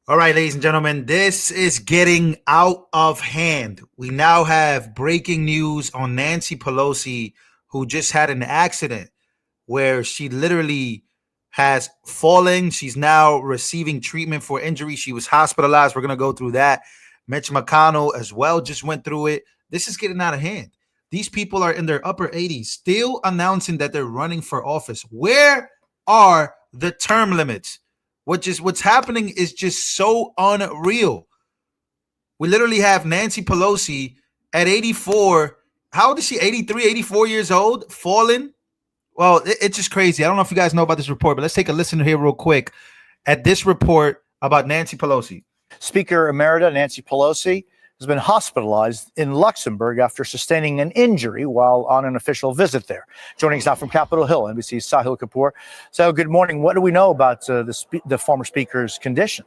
All right, ladies and gentlemen, this is getting out of hand. We now have breaking news on Nancy Pelosi, who just had an accident where she literally has fallen. She's now receiving treatment for injury. She was hospitalized. We're going to go through that. Mitch McConnell as well just went through it. This is getting out of hand. These people are in their upper 80s, still announcing that they're running for office. Where are the term limits? What's happening is just so unreal. We literally have Nancy Pelosi at 84. How old is she? 83, 84 years old, fallen. Well, it's just crazy. I don't know if you guys know about this report, but let's take a listen here real quick at this report about Nancy Pelosi. Speaker Emerita Nancy Pelosi has been hospitalized in Luxembourg after sustaining an injury while on an official visit there. Joining us now from Capitol Hill, NBC's Sahil Kapoor. So, good morning. What do we know about the former speaker's condition?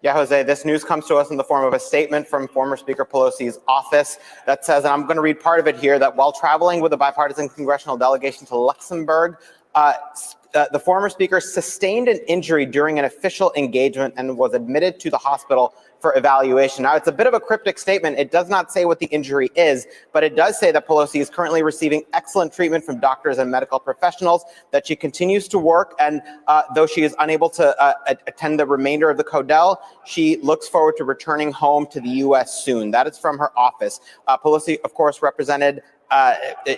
Yeah, Jose, this news comes to us in the form of a statement from former Speaker Pelosi's office that says, and I'm going to read part of it here, that while traveling with a bipartisan congressional delegation to Luxembourg, the former speaker sustained an injury during an official engagement and was admitted to the hospital for evaluation. Now, it's a bit of a cryptic statement. It does not say what the injury is, but it does say that Pelosi is currently receiving excellent treatment from doctors and medical professionals, that she continues to work, and though she is unable to attend the remainder of the Codel, she looks forward to returning home to the U.S. soon. That is from her office. Pelosi, of course, represented,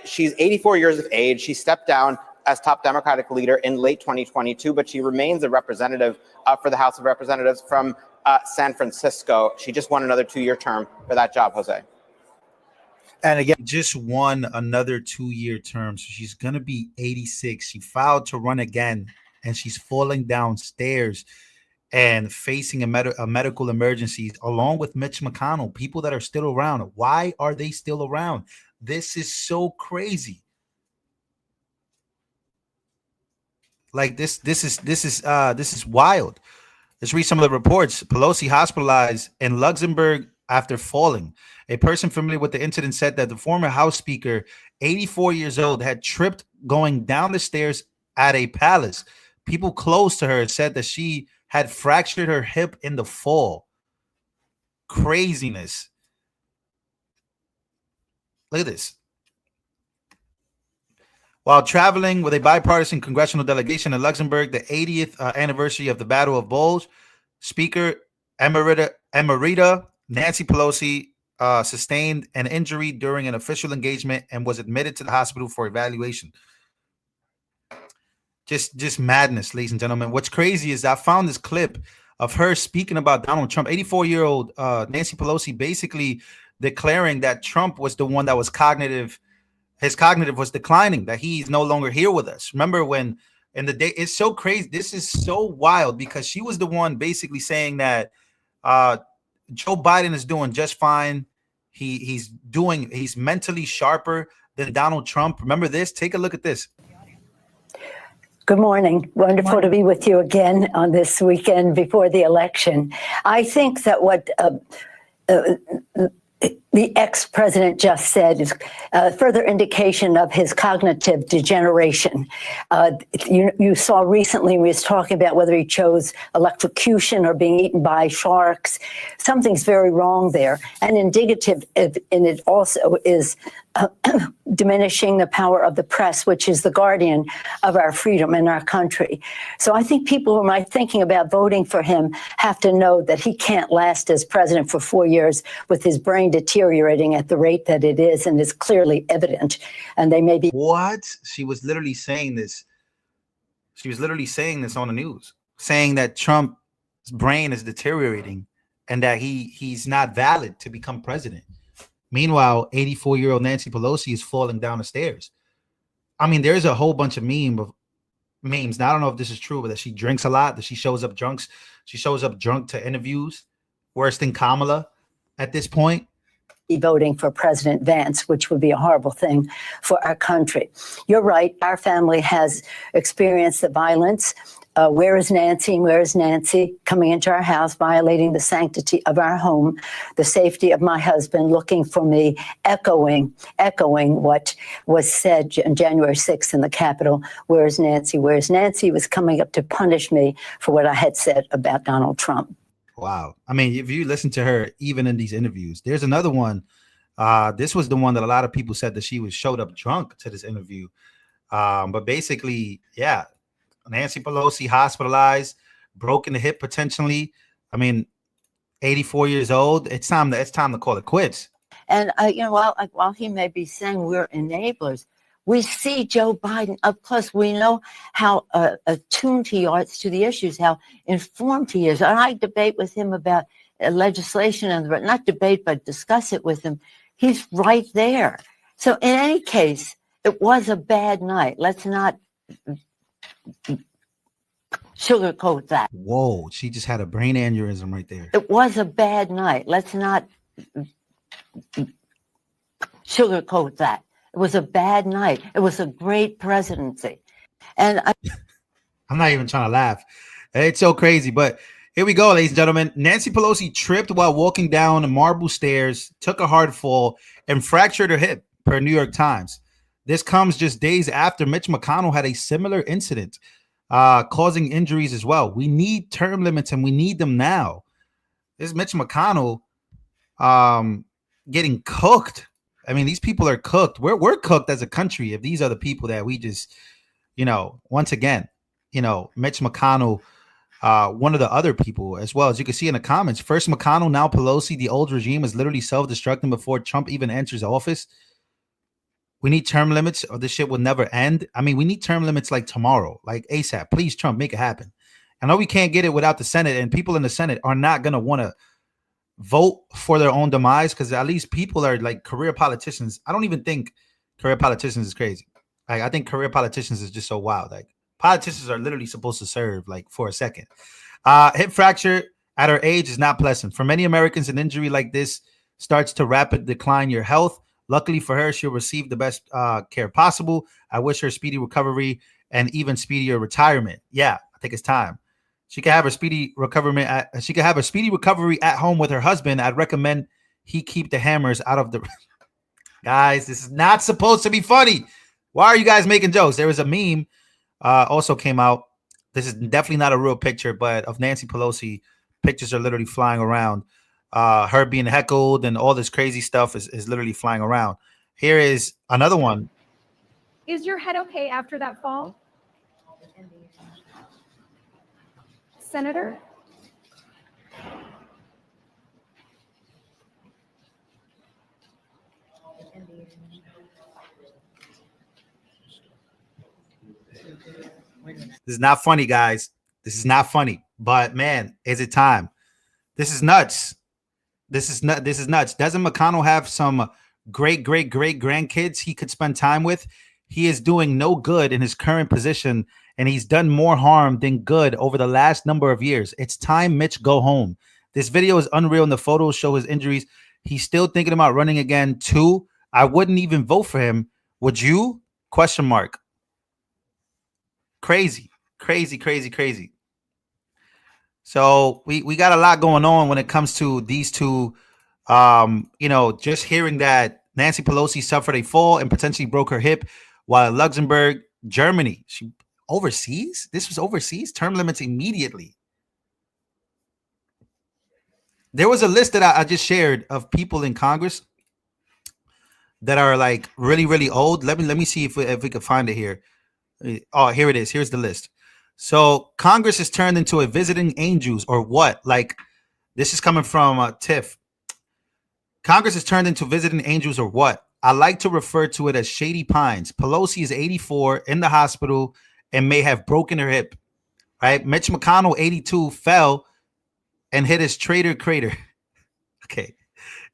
she's 84 years of age. She stepped down as top Democratic leader in late 2022, but she remains a representative for the House of Representatives from San Francisco. She just won another 2-year term for that job, Jose. And again, just won another 2-year term. So she's going to be 86. She filed to run again, and she's falling downstairs and facing a medical emergency along with Mitch McConnell, people that are still around. Why are they still around? This is so crazy. Like this is wild. Let's read some of the reports. Pelosi hospitalized in Luxembourg after falling. A person familiar with the incident said that the former House Speaker, 84 years old, had tripped going down the stairs at a palace. People close to her said that she had fractured her hip in the fall. Craziness. Look at this. While traveling with a bipartisan congressional delegation in Luxembourg, the 80th anniversary of the Battle of Bulge, Speaker Emerita Nancy Pelosi sustained an injury during an official engagement and was admitted to the hospital for evaluation. Just madness, ladies and gentlemen. What's crazy is I found this clip of her speaking about Donald Trump. 84-year-old Nancy Pelosi basically declaring that Trump was the one that was his cognitive was declining, that he's no longer here with us. Remember when in the day, it's so crazy. This is so wild because she was the one basically saying that Joe Biden is doing just fine. He's mentally sharper than Donald Trump. Remember this? Take a look at this. Good morning. Wonderful to be with you again on this weekend before the election. I think that what the ex-president just said is a further indication of his cognitive degeneration. You saw recently, we was talking about whether he chose electrocution or being eaten by sharks. Something's very wrong there. And indicative in it also is diminishing the power of the press, which is the guardian of our freedom in our country. So I think people who might thinking about voting for him have to know that he can't last as president for 4 years with his brain deteriorating at the rate that it is, and is clearly evident. And they may be. What? She was literally saying this. She was literally saying this on the news, saying that Trump's brain is deteriorating and that he's not valid to become president. Meanwhile, 84-year-old Nancy Pelosi is falling down the stairs. I mean, there's a whole bunch of memes. Now, I don't know if this is true, but that she drinks a lot, that she shows up drunk. She shows up drunk to interviews, worse than Kamala at this point. Voting for President Vance, which would be a horrible thing for our country. You're right. Our family has experienced the violence. Where is Nancy? Where is Nancy? Coming into our house, violating the sanctity of our home, the safety of my husband, looking for me, echoing what was said on January 6th in the Capitol. Where is Nancy? Where is Nancy? Was coming up to punish me for what I had said about Donald Trump. Wow. I mean, if you listen to her, even in these interviews, there's another one. This was the one that a lot of people said that she was showed up drunk to this interview. But basically, yeah, Nancy Pelosi hospitalized, broken the hip potentially. I mean, 84 years old. It's time to call it quits. And, while he may be saying we're enablers, we see Joe Biden up close. We know how attuned he is to the issues, how informed he is. And I debate with him about legislation, not debate, but discuss it with him. He's right there. So in any case, it was a bad night. Let's not sugarcoat that. Whoa, she just had a brain aneurysm right there. It was a bad night. Let's not sugarcoat that. It was a bad night. It was a great presidency. And I'm not even trying to laugh. It's so crazy. But here we go, ladies and gentlemen. Nancy Pelosi tripped while walking down the marble stairs, took a hard fall, and fractured her hip, per New York Times. This comes just days after Mitch McConnell had a similar incident, causing injuries as well. We need term limits, and we need them now. This is Mitch McConnell getting cooked. I mean, these people are cooked. We're cooked as a country if these are the people that we just, once again, Mitch McConnell, one of the other people as well. As you can see in the comments, first McConnell, now Pelosi. The old regime is literally self-destructing before Trump even enters office. We need term limits or this shit will never end. I mean, we need term limits like tomorrow, like ASAP. Please, Trump, make it happen. I know we can't get it without the Senate, and people in the Senate are not going to want to vote for their own demise because at least people are like career politicians. I don't even think career politicians is crazy. Like, I think career politicians is just so wild. Like, politicians are literally supposed to serve like for a second. Hip fracture at her age is not pleasant. For many Americans, an injury like this starts to rapid decline your health. Luckily for her, she'll receive the best care possible. I wish her speedy recovery and even speedier retirement. Yeah, I think it's time. She can have a speedy recovery. She can have a speedy recovery at home with her husband. I'd recommend he keep the hammers out of the. Guys, this is not supposed to be funny. Why are you guys making jokes? There was a meme also came out. This is definitely not a real picture, but of Nancy Pelosi. Pictures are literally flying around. Her being heckled and all this crazy stuff is literally flying around. Here is another one. Is your head okay after that fall? Senator? This is not funny, guys. This is not funny. But man, is it time? This is nuts. This is nuts. Doesn't McConnell have some great grandkids he could spend time with? He is doing no good in his current position, and he's done more harm than good over the last number of years. It's time Mitch go home. This video is unreal, and the photos show his injuries. He's still thinking about running again, too. I wouldn't even vote for him. Would you? Question mark. Crazy. So we got a lot going on when it comes to these two. Just hearing that Nancy Pelosi suffered a fall and potentially broke her hip while in Luxembourg, Germany. She overseas? This was overseas? Term limits immediately. There was a list that I just shared of people in Congress that are like really old. Let me see if we can find it here. Oh, here it is. Here's the list. So Congress is turned into a visiting angels or what? Like, this is coming from Tiff. Congress is turned into visiting angels or what? I like to refer to it as Shady Pines. Pelosi is 84 in the hospital and may have broken her hip. Right? Mitch McConnell, 82, fell and hit his traitor crater. Okay.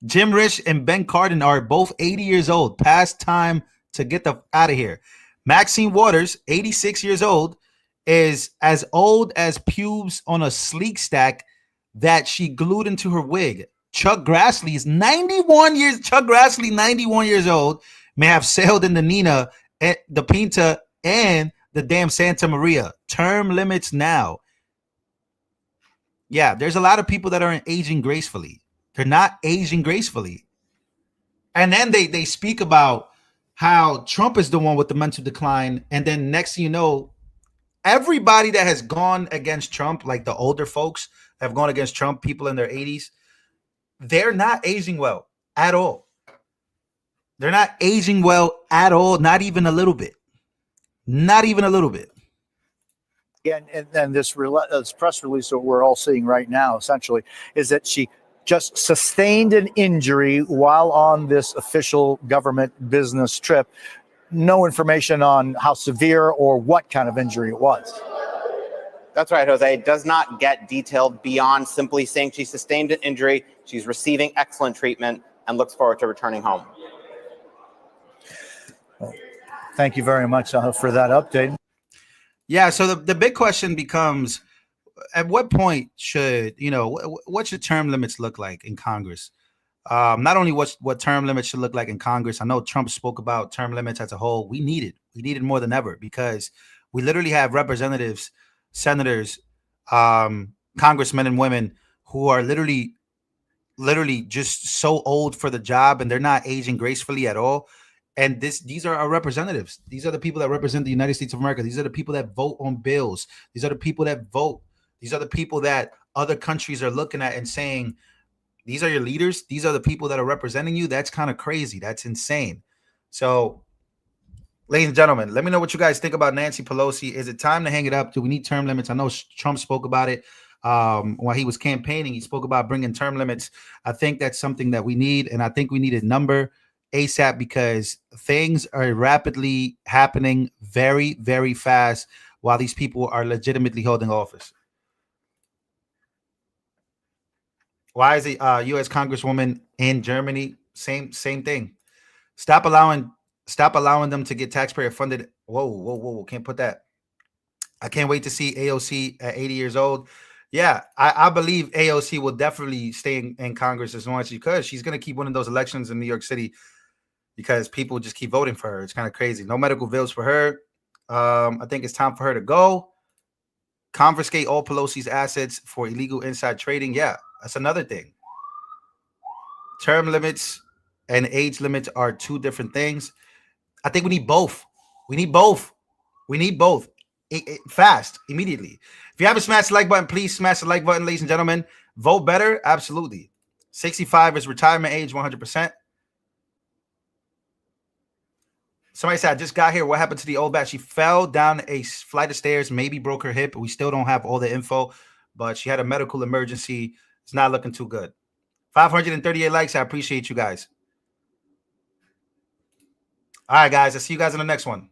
Jim Risch and Ben Cardin are both 80 years old. Past time to get the out of here. Maxine Waters, 86 years old, is as old as pubes on a sleek stack that she glued into her wig. Chuck Grassley is 91 years. Chuck Grassley, 91 years old, may have sailed in the Nina, the Pinta, and the damn Santa Maria. Term limits now. Yeah, there's a lot of people that aren't aging gracefully. They're not aging gracefully. And then they speak about how Trump is the one with the mental decline. And then next thing you know, everybody that has gone against Trump, like the older folks that have gone against Trump, people in their 80s, they're not aging well at all. They're not aging well at all, not even a little bit. Not even a little bit. And this press release that we're all seeing right now, essentially, is that she just sustained an injury while on this official government business trip. No information on how severe or what kind of injury it was. That's right, Jose. It does not get detailed beyond simply saying she sustained an injury, she's receiving excellent treatment, and looks forward to returning home. Well, thank you very much for that update. Yeah, so the big question becomes, at what point should, what should term limits look like in Congress? Not only what term limits should look like in Congress. I know Trump spoke about term limits as a whole. We need it more than ever, because we literally have representatives, senators, congressmen and women who are literally just so old for the job, and they're not aging gracefully at all. And these are our representatives. These are the people that represent the United States of America. These are the people that vote on bills. These are the people that vote. These are the people that other countries are looking at and saying, these are your leaders. These are the people that are representing you. That's kind of crazy. That's insane. So, ladies and gentlemen, let me know what you guys think about Nancy Pelosi. Is it time to hang it up? Do we need term limits? I know Trump spoke about it while he was campaigning. He spoke about bringing term limits. I think that's something that we need, and I think we need a number ASAP, because things are rapidly happening very, very fast while these people are legitimately holding office. Why is the U.S. Congresswoman in Germany? Same thing. Stop allowing them to get taxpayer funded. Whoa. Can't put that. I can't wait to see AOC at 80 years old. Yeah, I believe AOC will definitely stay in Congress as long as she could. She's going to keep winning those elections in New York City because people just keep voting for her. It's kind of crazy. No medical bills for her. I think it's time for her to go. Confiscate all Pelosi's assets for illegal inside trading. Yeah, that's another thing. Term limits and age limits are two different things. I think we need both. We need both. Fast, immediately. If you haven't smashed the like button, please smash the like button, ladies and gentlemen. Vote better? Absolutely. 65 is retirement age, 100%. Somebody said, I just got here. What happened to the old bat? She fell down a flight of stairs, maybe broke her hip. We still don't have all the info, but she had a medical emergency. It's not looking too good. 538 likes. I appreciate you guys. All right, guys. I'll see you guys in the next one.